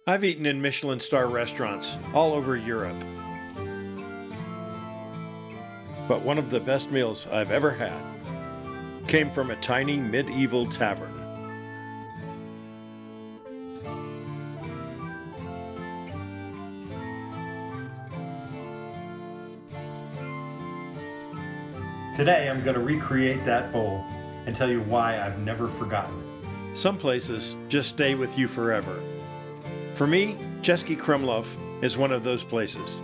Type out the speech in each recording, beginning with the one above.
I've eaten in Michelin star restaurants all over Europe. But one of the best meals I've ever had came from a tiny medieval tavern. Today I'm going to recreate that bowl and tell you why I've never forgotten it. Some places just stay with you forever. For me, Český Krumlov is one of those places.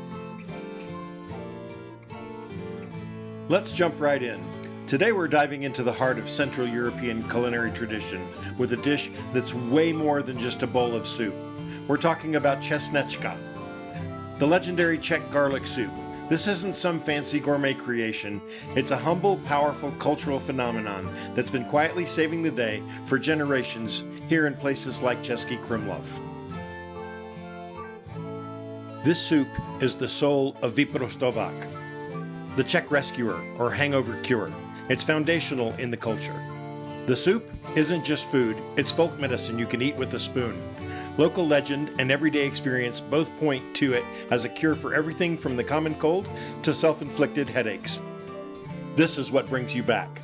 Let's jump right in. Today we're diving into the heart of Central European culinary tradition with a dish that's way more than just a bowl of soup. We're talking about česnečka, the legendary Czech garlic soup. This isn't some fancy gourmet creation. It's a humble, powerful cultural phenomenon that's been quietly saving the day for generations here in places like Český Krumlov. This soup is the soul of vyprostovák, the Czech rescuer or hangover cure. It's foundational in the culture. The soup isn't just food, it's folk medicine you can eat with a spoon. Local legend and everyday experience both point to it as a cure for everything from the common cold to self-inflicted headaches. This is what brings you back.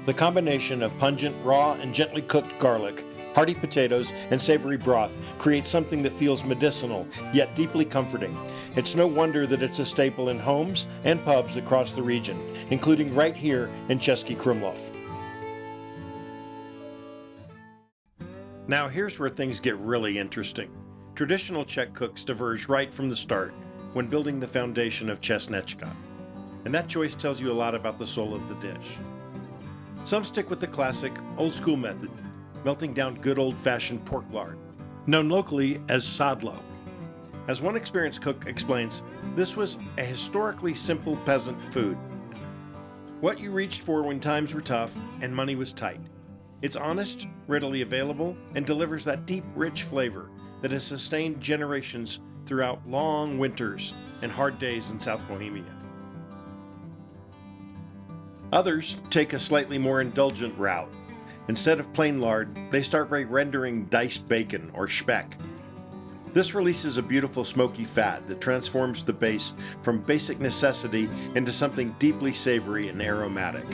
The combination of pungent, raw, and gently cooked garlic, hearty potatoes, and savory broth creates something that feels medicinal, yet deeply comforting. It's no wonder that it's a staple in homes and pubs across the region, including right here in Český Krumlov. Now here's where things get really interesting. Traditional Czech cooks diverge right from the start when building the foundation of česnečka, and that choice tells you a lot about the soul of the dish. Some stick with the classic, old-school method, melting down good old-fashioned pork lard, known locally as sadlo. As one experienced cook explains, this was a historically simple peasant food. What you reached for when times were tough and money was tight. It's honest, readily available, and delivers that deep, rich flavor that has sustained generations throughout long winters and hard days in South Bohemia. Others take a slightly more indulgent route. Instead of plain lard, they start by rendering diced bacon or speck. This releases a beautiful smoky fat that transforms the base from basic necessity into something deeply savory and aromatic.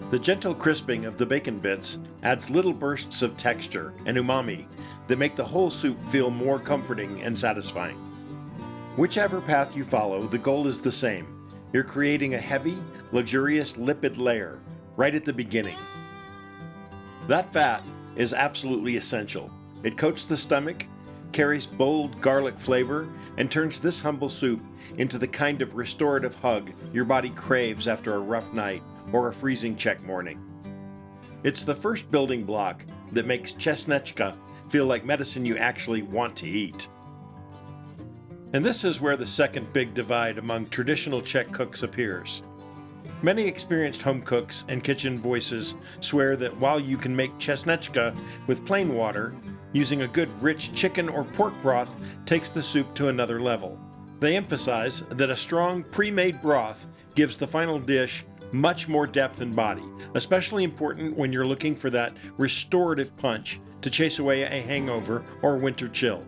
The gentle crisping of the bacon bits adds little bursts of texture and umami that make the whole soup feel more comforting and satisfying. Whichever path you follow, the goal is the same. You're creating a heavy, luxurious lipid layer right at the beginning. That fat is absolutely essential. It coats the stomach, carries bold garlic flavor, and turns this humble soup into the kind of restorative hug your body craves after a rough night or a freezing Czech morning. It's the first building block that makes česnečka feel like medicine you actually want to eat. And this is where the second big divide among traditional Czech cooks appears. Many experienced home cooks and kitchen voices swear that while you can make česnečka with plain water, using a good rich chicken or pork broth takes the soup to another level. They emphasize that a strong pre-made broth gives the final dish much more depth and body, especially important when you're looking for that restorative punch to chase away a hangover or winter chill.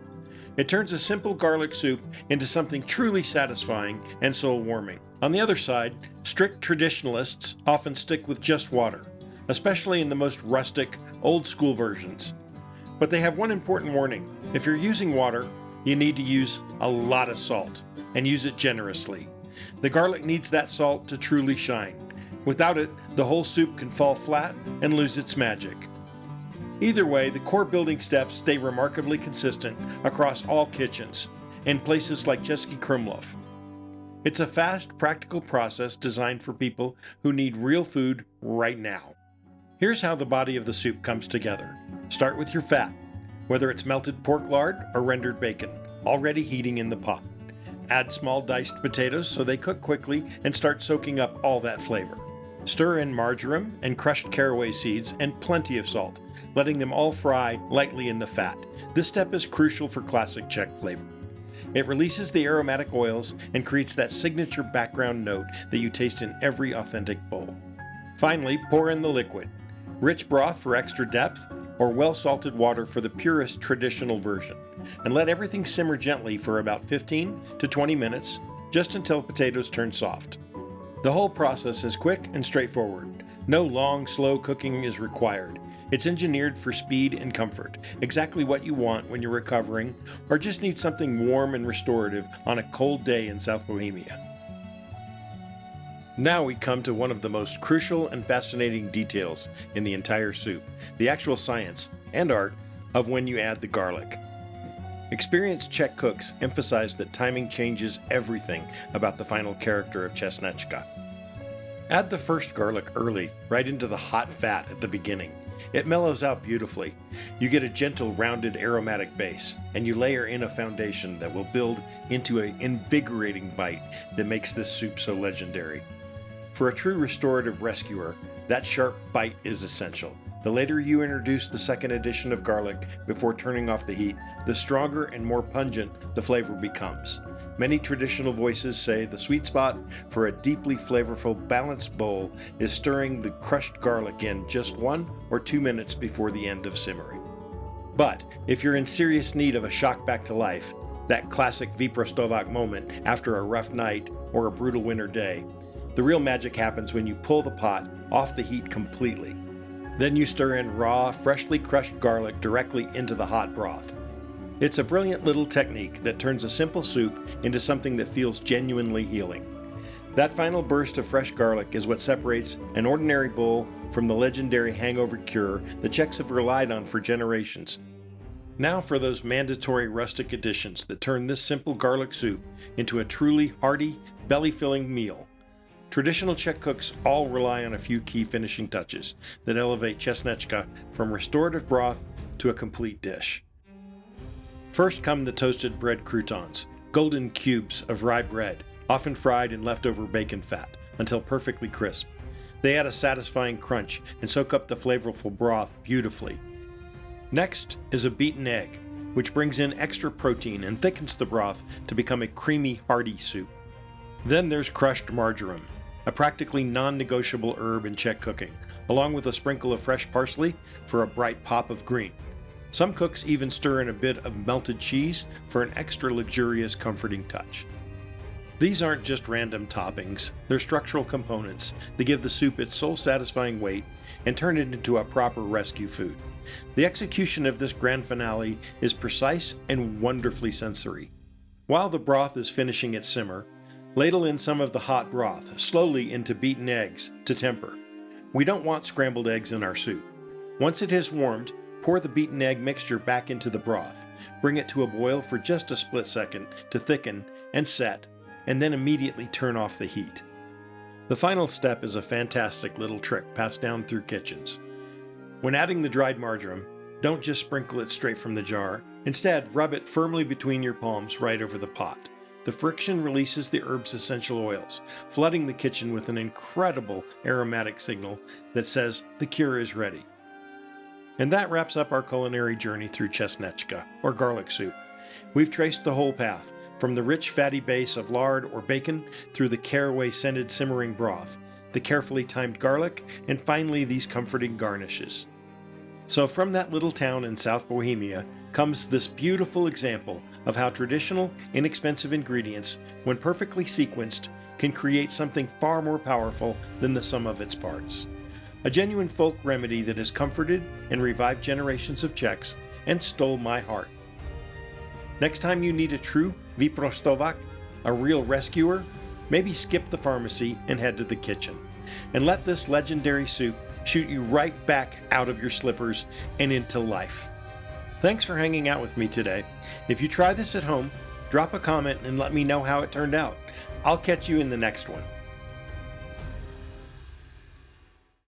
It turns a simple garlic soup into something truly satisfying and soul-warming. On the other side, strict traditionalists often stick with just water, especially in the most rustic, old-school versions. But they have one important warning. If you're using water, you need to use a lot of salt, and use it generously. The garlic needs that salt to truly shine. Without it, the whole soup can fall flat and lose its magic. Either way, the core building steps stay remarkably consistent across all kitchens, in places like Český Krumlov. It's a fast, practical process designed for people who need real food right now. Here's how the body of the soup comes together. Start with your fat, whether it's melted pork lard or rendered bacon, already heating in the pot. Add small diced potatoes so they cook quickly and start soaking up all that flavor. Stir in marjoram and crushed caraway seeds and plenty of salt, letting them all fry lightly in the fat. This step is crucial for classic Czech flavor. It releases the aromatic oils and creates that signature background note that you taste in every authentic bowl. Finally, pour in the liquid. Rich broth for extra depth, or well-salted water for the purest traditional version, and let everything simmer gently for about 15 to 20 minutes, just until potatoes turn soft. The whole process is quick and straightforward. No long, slow cooking is required. It's engineered for speed and comfort, exactly what you want when you're recovering or just need something warm and restorative on a cold day in South Bohemia. Now we come to one of the most crucial and fascinating details in the entire soup, the actual science and art of when you add the garlic. Experienced Czech cooks emphasize that timing changes everything about the final character of česnečka. Add the first garlic early, right into the hot fat at the beginning. It mellows out beautifully. You get a gentle, rounded, aromatic base, and you layer in a foundation that will build into an invigorating bite that makes this soup so legendary. For a true restorative rescuer, that sharp bite is essential. The later you introduce the second addition of garlic before turning off the heat, the stronger and more pungent the flavor becomes. Many traditional voices say the sweet spot for a deeply flavorful, balanced bowl is stirring the crushed garlic in just 1 or 2 minutes before the end of simmering. But if you're in serious need of a shock back to life, that classic vyprostovák moment after a rough night or a brutal winter day, the real magic happens when you pull the pot off the heat completely. Then you stir in raw, freshly crushed garlic directly into the hot broth. It's a brilliant little technique that turns a simple soup into something that feels genuinely healing. That final burst of fresh garlic is what separates an ordinary bowl from the legendary hangover cure the Czechs have relied on for generations. Now for those mandatory rustic additions that turn this simple garlic soup into a truly hearty, belly-filling meal. Traditional Czech cooks all rely on a few key finishing touches that elevate česnečka from restorative broth to a complete dish. First come the toasted bread croutons, golden cubes of rye bread, often fried in leftover bacon fat until perfectly crisp. They add a satisfying crunch and soak up the flavorful broth beautifully. Next is a beaten egg, which brings in extra protein and thickens the broth to become a creamy, hearty soup. Then there's crushed marjoram, a practically non-negotiable herb in Czech cooking, along with a sprinkle of fresh parsley for a bright pop of green. Some cooks even stir in a bit of melted cheese for an extra luxurious, comforting touch. These aren't just random toppings, they're structural components that give the soup its soul-satisfying weight and turn it into a proper rescue food. The execution of this grand finale is precise and wonderfully sensory. While the broth is finishing its simmer, ladle in some of the hot broth slowly into beaten eggs to temper. We don't want scrambled eggs in our soup. Once it has warmed, pour the beaten egg mixture back into the broth. Bring it to a boil for just a split second to thicken and set, and then immediately turn off the heat. The final step is a fantastic little trick passed down through kitchens. When adding the dried marjoram, don't just sprinkle it straight from the jar. Instead, rub it firmly between your palms right over the pot. The friction releases the herb's essential oils, flooding the kitchen with an incredible aromatic signal that says the cure is ready. And that wraps up our culinary journey through česnečka, or garlic soup. We've traced the whole path, from the rich fatty base of lard or bacon through the caraway-scented simmering broth, the carefully timed garlic, and finally these comforting garnishes. So from that little town in South Bohemia comes this beautiful example of how traditional, inexpensive ingredients, when perfectly sequenced, can create something far more powerful than the sum of its parts. A genuine folk remedy that has comforted and revived generations of Czechs and stole my heart. Next time you need a true vyprostovák, a real rescuer, maybe skip the pharmacy and head to the kitchen. And let this legendary soup shoot you right back out of your slippers and into life. Thanks for hanging out with me today. If you try this at home, drop a comment and let me know how it turned out. I'll catch you in the next one.